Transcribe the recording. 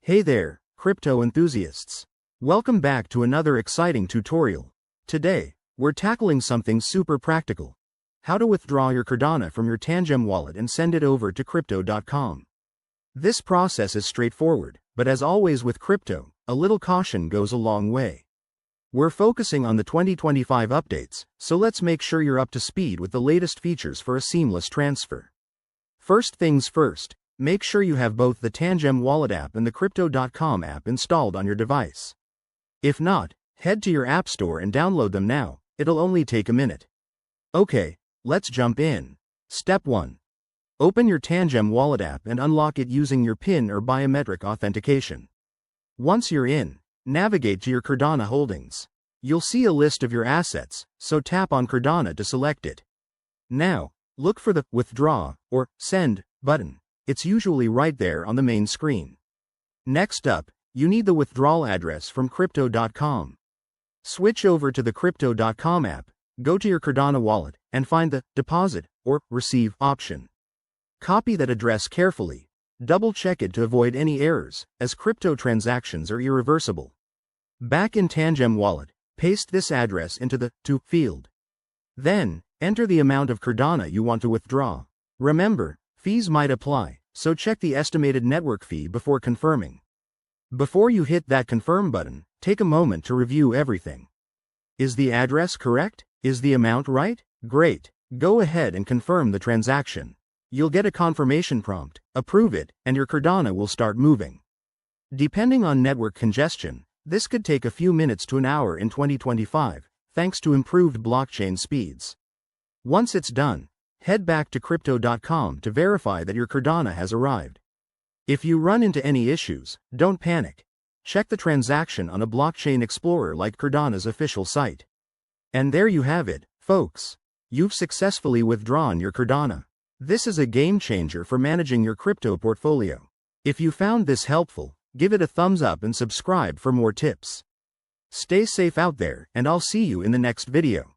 Hey there, crypto enthusiasts. Welcome back to another exciting tutorial. Today, we're tackling something super practical. How to withdraw your Cardano from your Tangem wallet and send it over to Crypto.com. This process is straightforward, but as always with crypto, a little caution goes a long way. We're focusing on the 2025 updates, so let's make sure you're up to speed with the latest features for a seamless transfer. First things first, make sure you have both the Tangem Wallet app and the Crypto.com app installed on your device. If not, head to your App Store and download them now, it'll only take a minute. Okay, let's jump in. Step 1. Open your Tangem Wallet app and unlock it using your PIN or biometric authentication. Once you're in, navigate to your Cardano holdings. You'll see a list of your assets, so tap on Cardano to select it. Now, look for the Withdraw or Send button. It's usually right there on the main screen. Next up, you need the withdrawal address from Crypto.com. Switch over to the Crypto.com app, go to your Cardano wallet, and find the Deposit or Receive option. Copy that address carefully. Double-check it to avoid any errors, as crypto transactions are irreversible. Back in Tangem wallet, paste this address into the To field. Then, enter the amount of Cardano you want to withdraw. Remember, fees might apply, so check the estimated network fee before confirming. Before you hit that confirm button, take a moment to review everything. Is the address correct? Is the amount right? Great. Go ahead and confirm the transaction. You'll get a confirmation prompt, approve it, and your Cardano will start moving. Depending on network congestion, this could take a few minutes to an hour in 2025, thanks to improved blockchain speeds. Once it's done, head back to Crypto.com to verify that your Cardano has arrived. If you run into any issues, don't panic. Check the transaction on a blockchain explorer like Cardano's official site. And there you have it, folks. You've successfully withdrawn your Cardano. This is a game changer for managing your crypto portfolio. If you found this helpful, give it a thumbs up and subscribe for more tips. Stay safe out there, and I'll see you in the next video.